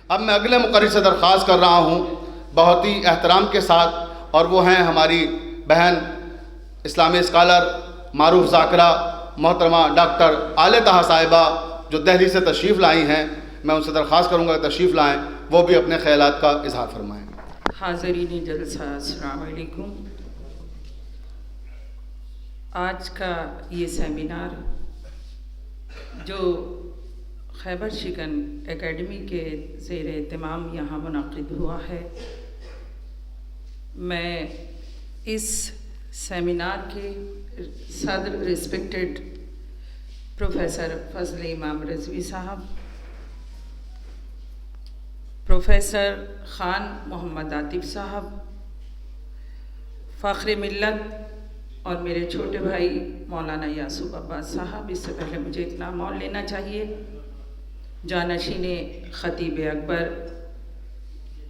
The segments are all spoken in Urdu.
اب میں اگلے مقرر سے درخواست کر رہا ہوں بہت ہی احترام کے ساتھ، اور وہ ہیں ہماری بہن اسلامی اسکالر معروف ذاکرہ محترمہ ڈاکٹر عالیہ طہا صاحبہ جو دہلی سے تشریف لائی ہیں. میں ان سے درخواست کروں گا کہ تشریف لائیں، وہ بھی اپنے خیالات کا اظہار فرمائیں. حاضرین جلسہ السلام علیکم. آج کا یہ سیمینار جو خیبر شکن اکیڈمی کے زیر اہتمام یہاں منعقد ہوا ہے، میں اس سیمینار کے صدر ریسپیکٹڈ پروفیسر فضل امام رضوی صاحب، پروفیسر خان محمد عاطف صاحب، فخر ملت اور میرے چھوٹے بھائی مولانا یاسوف عباس صاحب. اس سے پہلے مجھے ایک نام اور لینا چاہیے. جانشین خطیب اکبر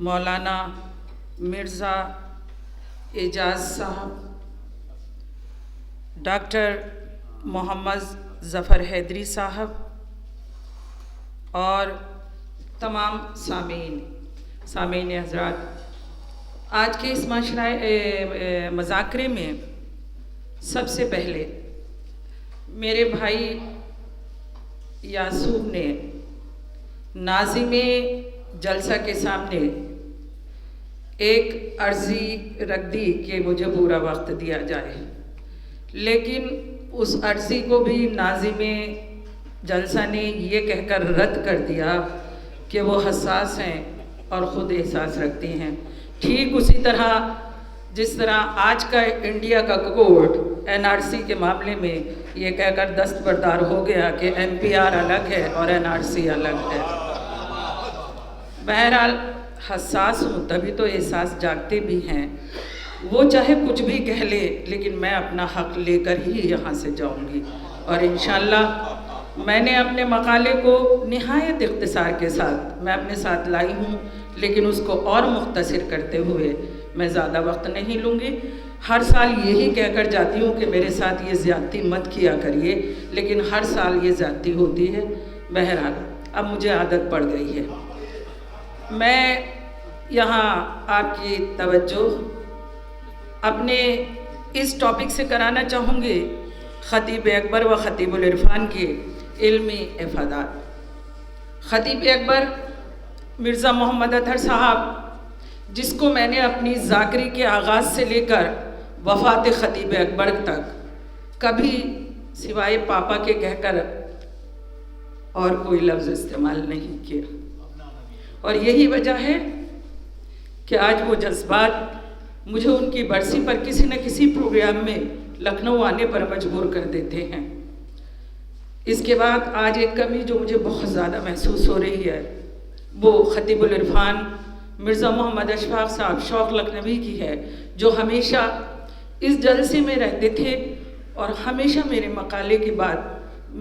مولانا مرزا اعجاز صاحب، ڈاکٹر محمد ظفر حیدری صاحب، اور تمام سامعین حضرات، آج کے اس مذاکرے میں سب سے پہلے میرے بھائی یاسوف نے ناظم جلسہ کے سامنے ایک عرضی رکھ دی کہ مجھے پورا وقت دیا جائے، لیکن اس عرضی کو بھی ناظم جلسہ نے یہ کہہ کر رد کر دیا کہ وہ حساس ہیں اور خود احساس رکھتے ہیں. ٹھیک اسی طرح جس طرح آج کا انڈیا کا کورٹ NRC کے معاملے میں یہ کہہ کر دستبردار ہو گیا کہ MPR الگ ہے اور NRC الگ ہے. بہرحال حساس ہوں تبھی تو احساس جاگتے بھی ہیں. وہ چاہے کچھ بھی کہہ لے لیکن میں اپنا حق لے کر ہی یہاں سے جاؤں گی، اور انشاءاللہ میں نے اپنے مقالے کو نہایت اختصار کے ساتھ میں اپنے ساتھ لائی ہوں، لیکن اس کو اور مختصر کرتے ہوئے میں زیادہ وقت نہیں لوں گی. ہر سال یہی کہہ کر جاتی ہوں کہ میرے ساتھ یہ زیادتی مت کیا کریے، لیکن ہر سال یہ زیادتی ہوتی ہے. بہرحال اب مجھے عادت پڑ گئی ہے. میں یہاں آپ کی توجہ اپنے اس ٹاپک سے کرانا چاہوں گی، خطیب اکبر و خطیب العرفان کے علمی افادات. خطیب اکبر مرزا محمد اطہر صاحب، جس کو میں نے اپنی ذاکری کے آغاز سے لے کر وفات خطیب اکبر تک کبھی سوائے پاپا کے کہہ کر اور کوئی لفظ استعمال نہیں کیا، اور یہی وجہ ہے کہ آج وہ جذبات مجھے ان کی برسی پر کسی نہ کسی پروگرام میں لکھنؤ آنے پر مجبور کر دیتے ہیں. اس کے بعد آج ایک کمی جو مجھے بہت زیادہ محسوس ہو رہی ہے وہ خطیب العرفان مرزا محمد اشفاق صاحب شوق لکھنوی کی ہے، جو ہمیشہ اس جلسے میں رہتے تھے اور ہمیشہ میرے مقالے کے بعد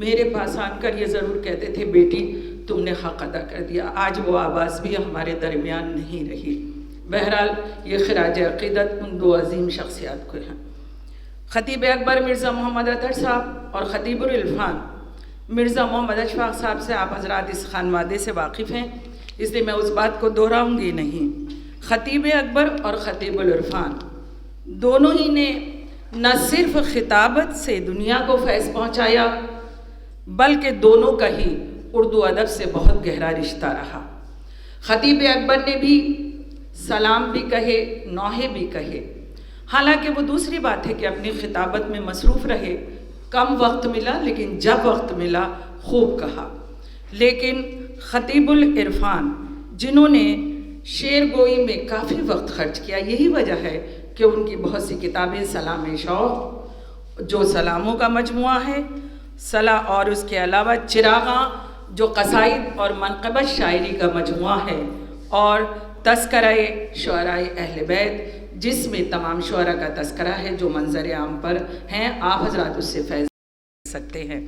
میرے پاس آن کر یہ ضرور کہتے تھے بیٹی تم نے حق ادا کر دیا. آج وہ آواز بھی ہمارے درمیان نہیں رہی. بہرحال یہ خراج عقیدت ان دو عظیم شخصیات کو ہیں. خطیب اکبر مرزا محمد اطہر صاحب اور خطیب العرفان مرزا محمد اشفاق صاحب سے آپ حضرات اس خانوادے سے واقف ہیں، اس لیے میں اس بات کو دہراؤں گی نہیں. خطیب اکبر اور خطیب العرفان دونوں ہی نے نہ صرف خطابت سے دنیا کو فیض پہنچایا بلکہ دونوں کا ہی اردو ادب سے بہت گہرا رشتہ رہا. خطیب اکبر نے بھی سلام بھی کہے، نوحے بھی کہے. حالانکہ وہ دوسری بات ہے کہ اپنی خطابت میں مصروف رہے، کم وقت ملا لیکن جب وقت ملا خوب کہا. لیکن خطیب العرفان جنہوں نے شعر گوئی میں کافی وقت خرچ کیا، یہی وجہ ہے کہ ان کی بہت سی کتابیں سلام شوق جو سلاموں کا مجموعہ ہے، صلاح، اور اس کے علاوہ چراغاں جو قصائد اور منقبت شاعری کا مجموعہ ہے، اور تذکرہ شعراء اہل بیت جس میں تمام شعراء کا تذکرہ ہے جو منظر عام پر ہیں. آپ حضرات اس سے فیض سکتے ہیں.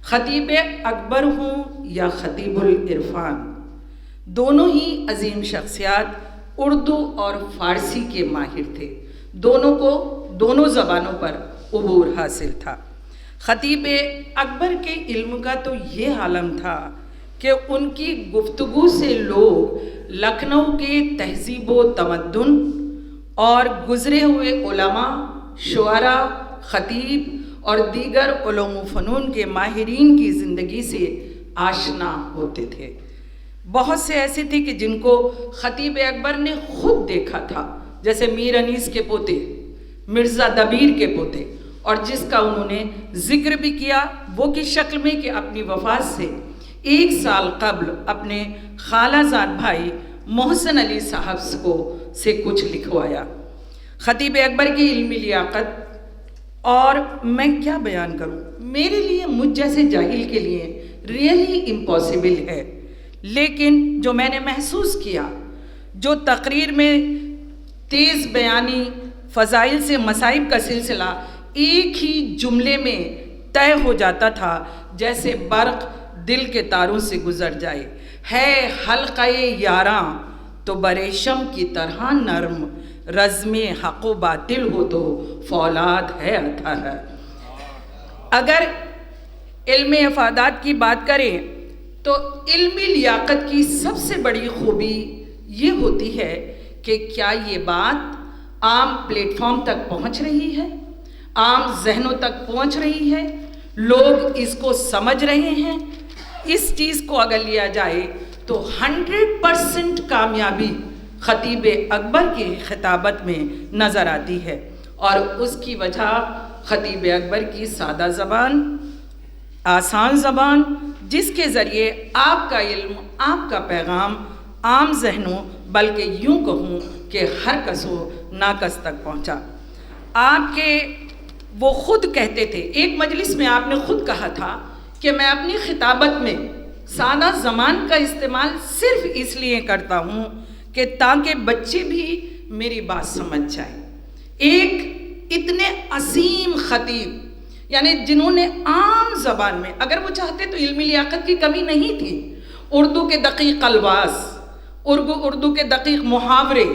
خطیب اکبر ہوں یا خطیب العرفان، دونوں ہی عظیم شخصیات اردو اور فارسی کے ماہر تھے. دونوں کو دونوں زبانوں پر عبور حاصل تھا. خطیب اکبر کے علم کا تو یہ عالم تھا کہ ان کی گفتگو سے لوگ لکھنؤ کے تہذیب و تمدن اور گزرے ہوئے علماء، شعراء، خطیب اور دیگر علوم و فنون کے ماہرین کی زندگی سے آشنا ہوتے تھے۔ بہت سے ایسے تھے کہ جن کو خطیب اکبر نے خود دیکھا تھا، جیسے میر انیس کے پوتے، مرزا دبیر کے پوتے، اور جس کا انہوں نے ذکر بھی کیا وہ کس شکل میں کہ اپنی وفات سے 1 سال قبل اپنے خالہ زاد بھائی محسن علی صاحب سے کچھ لکھوایا۔ خطیب اکبر کی علمی لیاقت، اور میں کیا بیان کروں، میرے لیے، مجھ جیسے جاہل کے لیے ریئلی امپاسبل ہے، لیکن جو میں نے محسوس کیا، جو تقریر میں تیز بیانی، فضائل سے مصائب کا سلسلہ ایک ہی جملے میں طے ہو جاتا تھا، جیسے برق دل کے تاروں سے گزر جائے، ہے حلقہ یاراں تو بریشم کی طرح نرم، رزم حق و باطل ہو تو فولاد ہے اتھر۔ اگر علم افادات کی بات کریں تو علمی لیاقت کی سب سے بڑی خوبی یہ ہوتی ہے کہ کیا یہ بات عام پلیٹ فارم تک پہنچ رہی ہے، عام ذہنوں تک پہنچ رہی ہے، لوگ اس کو سمجھ رہے ہیں۔ اس چیز کو اگر لیا جائے تو 100% کامیابی خطیب اکبر کی خطابت میں نظر آتی ہے، اور اس کی وجہ خطیب اکبر کی سادہ زبان، آسان زبان، جس کے ذریعے آپ کا علم، آپ کا پیغام عام ذہنوں، بلکہ یوں کہوں کہ ہر کس و ناکس تک پہنچا۔ آپ کے وہ خود کہتے تھے، ایک مجلس میں آپ نے خود کہا تھا کہ میں اپنی خطابت میں سادہ زبان کا استعمال صرف اس لیے کرتا ہوں کہ تاکہ بچے بھی میری بات سمجھ جائیں۔ ایک اتنے عظیم خطیب، یعنی جنہوں نے عام زبان میں، اگر وہ چاہتے تو علمی لیاقت کی کمی نہیں تھی، اردو کے دقیق الفاظ، اردو کے دقیق محاورے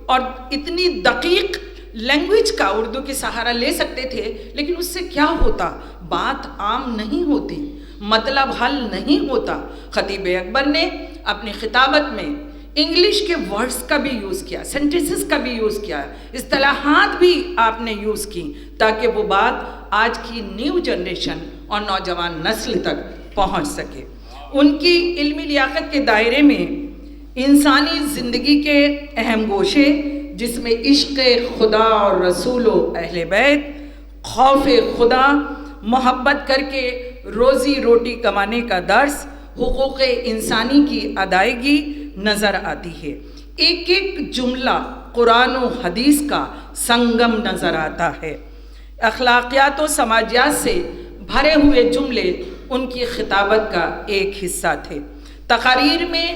اور اتنی دقیق لینگویج کا اردو کی سہارا لے سکتے تھے، لیکن اس سے کیا ہوتا؟ بات عام نہیں ہوتی، مطلب حل نہیں ہوتا۔ خطیب اکبر نے اپنی خطابت میں انگلش کے ورڈز کا بھی یوز کیا، سینٹنسز کا بھی یوز کیا، اصطلاحات بھی آپ نے یوز کی، تاکہ وہ بات آج کی نیو جنریشن اور نوجوان نسل تک پہنچ سکے۔ ان کی علمی لیاقت کے دائرے میں انسانی زندگی کے اہم گوشے، جس میں عشق خدا اور رسول و اہل بیت، خوف خدا، محبت کر کے روزی روٹی کمانے کا درس، حقوق انسانی کی ادائیگی نظر آتی ہے۔ ایک ایک جملہ قرآن و حدیث کا سنگم نظر آتا ہے۔ اخلاقیات و سماجیات سے بھرے ہوئے جملے ان کی خطابت کا ایک حصہ تھے۔ تقاریر میں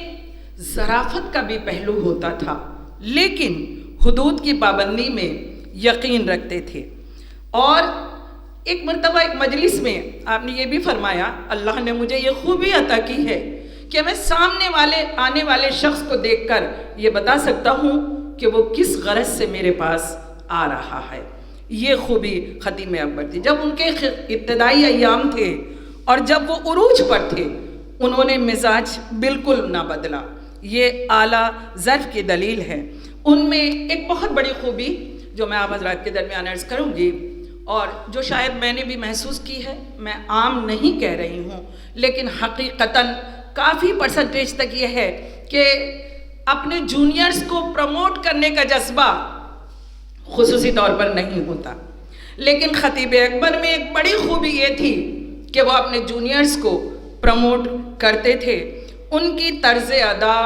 ظرافت کا بھی پہلو ہوتا تھا، لیکن حدود کی پابندی میں یقین رکھتے تھے۔ اور ایک مرتبہ ایک مجلس میں آپ نے یہ بھی فرمایا، اللہ نے مجھے یہ خوبی عطا کی ہے کہ میں سامنے آنے والے شخص کو دیکھ کر یہ بتا سکتا ہوں کہ وہ کس غرض سے میرے پاس آ رہا ہے۔ یہ خوبی خطیب اکبر تھی۔ جب ان کے ابتدائی ایام تھے اور جب وہ عروج پر تھے، انہوں نے مزاج بالکل نہ بدلا۔ یہ اعلیٰ ظرف کی دلیل ہے۔ ان میں ایک بہت بڑی خوبی جو میں آپ حضرات کے درمیان عرض کروں گی، اور جو شاید میں نے بھی محسوس کی ہے، میں عام نہیں کہہ رہی ہوں، لیکن حقیقتاً کافی پرسنٹیج تک یہ ہے کہ اپنے جونیئرز کو پروموٹ کرنے کا جذبہ خصوصی طور پر نہیں ہوتا، لیکن خطیب اکبر میں ایک بڑی خوبی یہ تھی کہ وہ اپنے جونیئرز کو پروموٹ کرتے تھے۔ ان کی طرز ادا،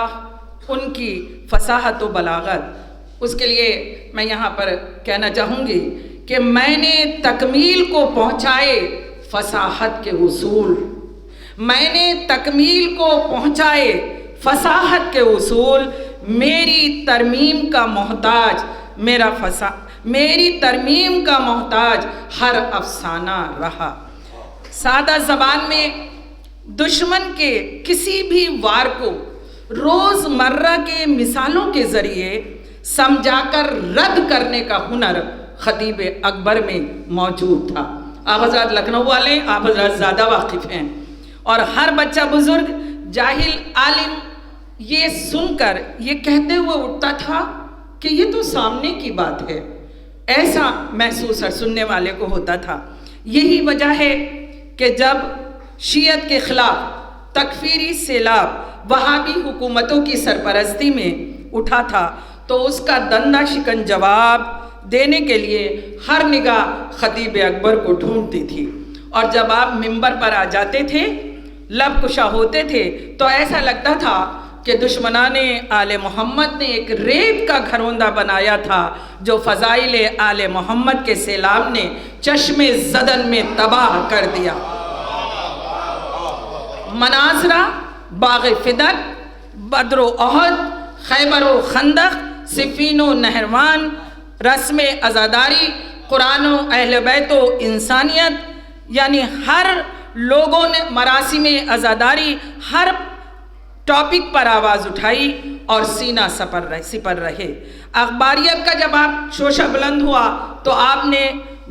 ان کی فصاحت و بلاغت، اس کے لیے میں یہاں پر کہنا چاہوں گی کہ میں نے تکمیل کو پہنچائے فصاحت کے اصول، میں نے تکمیل کو پہنچائے فصاحت کے اصول، میری ترمیم کا محتاج میری ترمیم کا محتاج ہر افسانہ رہا۔ سادہ زبان میں دشمن کے کسی بھی وار کو روز مرہ کے مثالوں کے ذریعے سمجھا کر رد کرنے کا ہنر خطیب اکبر میں موجود تھا۔ آپ حضرات لکھنؤ والے، آپ حضرات زیادہ واقف ہیں، اور ہر بچہ بزرگ جاہل عالم یہ سن کر یہ کہتے ہوئے اٹھتا تھا کہ یہ تو سامنے کی بات ہے، ایسا محسوس ہر سننے والے کو ہوتا تھا۔ یہی وجہ ہے کہ جب شیعت کے خلاف تکفیری سیلاب وہابی حکومتوں کی سرپرستی میں اٹھا تھا تو اس کا دندہ شکن جواب دینے کے لیے ہر نگاہ خطیب اکبر کو ڈھونڈتی تھی، اور جب آپ منبر پر آ جاتے تھے، لب کشا ہوتے تھے، تو ایسا لگتا تھا کہ دشمنان آل محمد نے ایک ریت کا گھروندہ بنایا تھا جو فضائل آل محمد کے سیلاب نے چشم زدن میں تباہ کر دیا۔ مناظرہ، باغ فدق، بدر و احد، خیبر و خندق، صفین و نہروان، رسم عزاداری، قرآن و اہل بیت و انسانیت، یعنی ہر لوگوں نے مراسم عزاداری، ہر ٹاپک پر آواز اٹھائی اور سینہ سپر رہے۔ اخباریت کا جب آپ شوشہ بلند ہوا تو آپ نے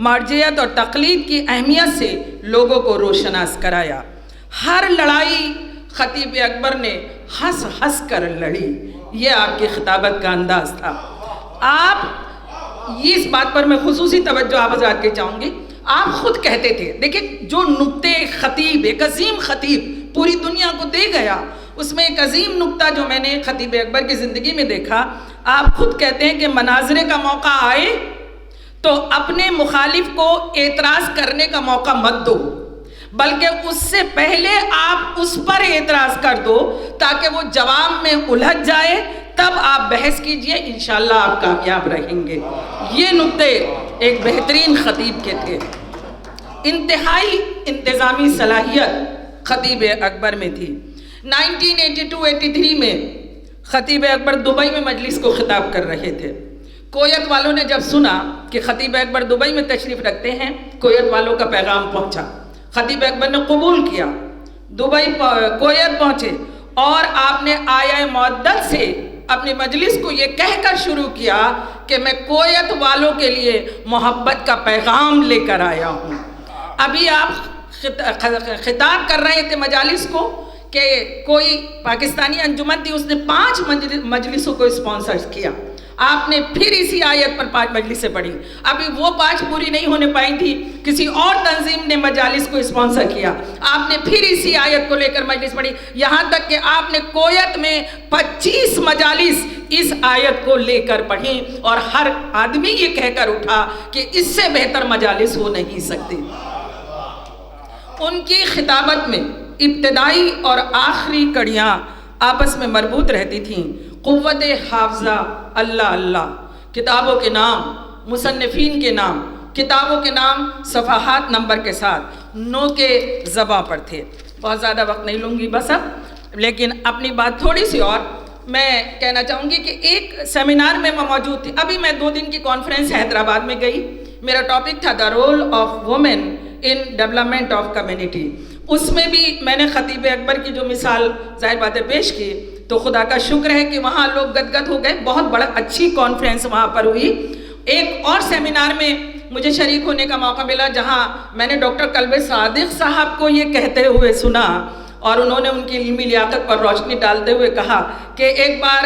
مرجعیت اور تقلید کی اہمیت سے لوگوں کو روشناس کرایا۔ ہر لڑائی خطیب اکبر نے ہنس ہنس کر لڑی، یہ آپ کی خطابت کا انداز تھا۔ آپ اس بات پر میں خصوصی توجہ آپ حضرات کے چاہوں گی، آپ خود کہتے تھے، دیکھیں جو نکتے خطیب، ایک عظیم خطیب پوری دنیا کو دے گیا، اس میں ایک عظیم نکتہ جو میں نے خطیب اکبر کی زندگی میں دیکھا، آپ خود کہتے ہیں کہ مناظرے کا موقع آئے تو اپنے مخالف کو اعتراض کرنے کا موقع مت دو، بلکہ اس سے پہلے آپ اس پر اعتراض کر دو تاکہ وہ جواب میں الجھ جائے، تب آپ بحث کیجئے، انشاءاللہ آپ کامیاب رہیں گے۔ یہ نکتے ایک بہترین خطیب کے تھے۔ انتہائی انتظامی صلاحیت خطیب اکبر میں تھی۔ 1982-83 میں خطیب اکبر دبئی میں مجلس کو خطاب کر رہے تھے۔ کویت والوں نے جب سنا کہ خطیب اکبر دبئی میں تشریف رکھتے ہیں، کویت والوں کا پیغام پہنچا، خطیب اکبر نے قبول کیا، دبئی کویت پہنچے اور آپ نے آیہ معدت سے اپنی مجلس کو یہ کہہ کر شروع کیا کہ میں کویت والوں کے لیے محبت کا پیغام لے کر آیا ہوں۔ ابھی آپ خطاب کر رہے تھے مجالس کو کہ کوئی پاکستانی انجمن تھی، اس نے 5 مجلسوں کو اسپانسر کیا، آپ نے پھر اسی آیت پر 5 مجلسیں پڑھی، ابھی وہ 5 پوری نہیں ہونے پائی تھی، کسی اور تنظیم نے مجالس کو اسپانسر کیا، آپ نے پھر اسی آیت کو لے کر مجلس پڑھی، یہاں تک کہ آپ نے کویت میں 25 مجالس اس آیت کو لے کر پڑھی، اور ہر آدمی یہ کہہ کر اٹھا کہ اس سے بہتر مجالس ہو نہیں سکتی۔ ان کی خطابت میں ابتدائی اور آخری کڑیاں آپس میں مربوط رہتی تھیں۔ قوت حافظہ اللہ اللہ، کتابوں کے نام، مصنفین کے نام، کتابوں کے نام صفحات نمبر کے ساتھ 9 کے زباں پر تھے۔ بہت زیادہ وقت نہیں لوں گی بس اب، لیکن اپنی بات تھوڑی سی اور میں کہنا چاہوں گی کہ ایک سیمینار میں موجود تھی، ابھی میں 2 دن کی کانفرنس حیدرآباد میں گئی، میرا ٹاپک تھا the role of women in development of community. اس میں بھی میں نے خطیب اکبر کی جو مثال ظاہر باتیں پیش کی، تو خدا کا شکر ہے کہ وہاں لوگ گدگد ہو گئے، بہت بڑا اچھی کانفرنس وہاں پر ہوئی۔ ایک اور سیمینار میں مجھے شریک ہونے کا موقع ملا جہاں میں نے ڈاکٹر قلب صادق صاحب کو یہ کہتے ہوئے سنا، اور انہوں نے ان کی علمی لیاقت پر روشنی ڈالتے ہوئے کہا کہ ایک بار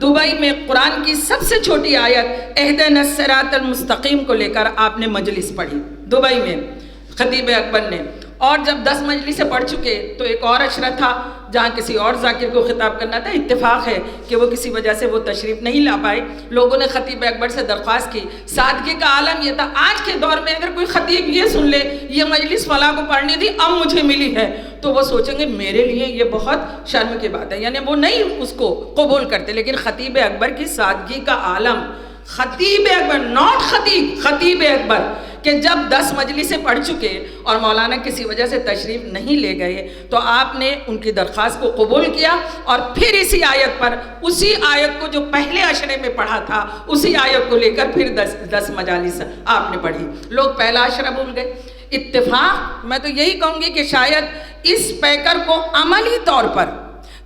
دبئی میں قرآن کی سب سے چھوٹی آیت اہدنا الصراط المستقیم کو لے کر آپ نے مجلس پڑھی دبئی میں خطیب اکبر نے، اور جب 10 مجلسیں پڑھ چکے تو ایک اور عشرہ تھا جہاں کسی اور ذاکر کو خطاب کرنا تھا۔ اتفاق ہے کہ وہ کسی وجہ سے وہ تشریف نہیں لا پائے۔ لوگوں نے خطیب اکبر سے درخواست کی، سادگی کا عالم یہ تھا، آج کے دور میں اگر کوئی خطیب یہ سن لے یہ مجلس فلاں کو پڑھنی تھی اب مجھے ملی ہے، تو وہ سوچیں گے میرے لیے یہ بہت شرم کی بات ہے، یعنی وہ نہیں اس کو قبول کرتے۔ لیکن خطیب اکبر کی سادگی کا عالم، خطیب اکبر ناٹ خطیب، خطیب اکبر کہ جب 10 مجلسیں پڑھ چکے اور مولانا کسی وجہ سے تشریف نہیں لے گئے تو آپ نے ان کی درخواست کو قبول کیا، اور پھر اسی آیت پر، اسی آیت کو جو پہلے عشرے میں پڑھا تھا اسی آیت کو لے کر پھر 10 مجالس آپ نے پڑھی۔ لوگ پہلا عشرہ بھول گئے۔ اتفاق میں تو یہی کہوں گی کہ شاید اس پیکر کو عملی طور پر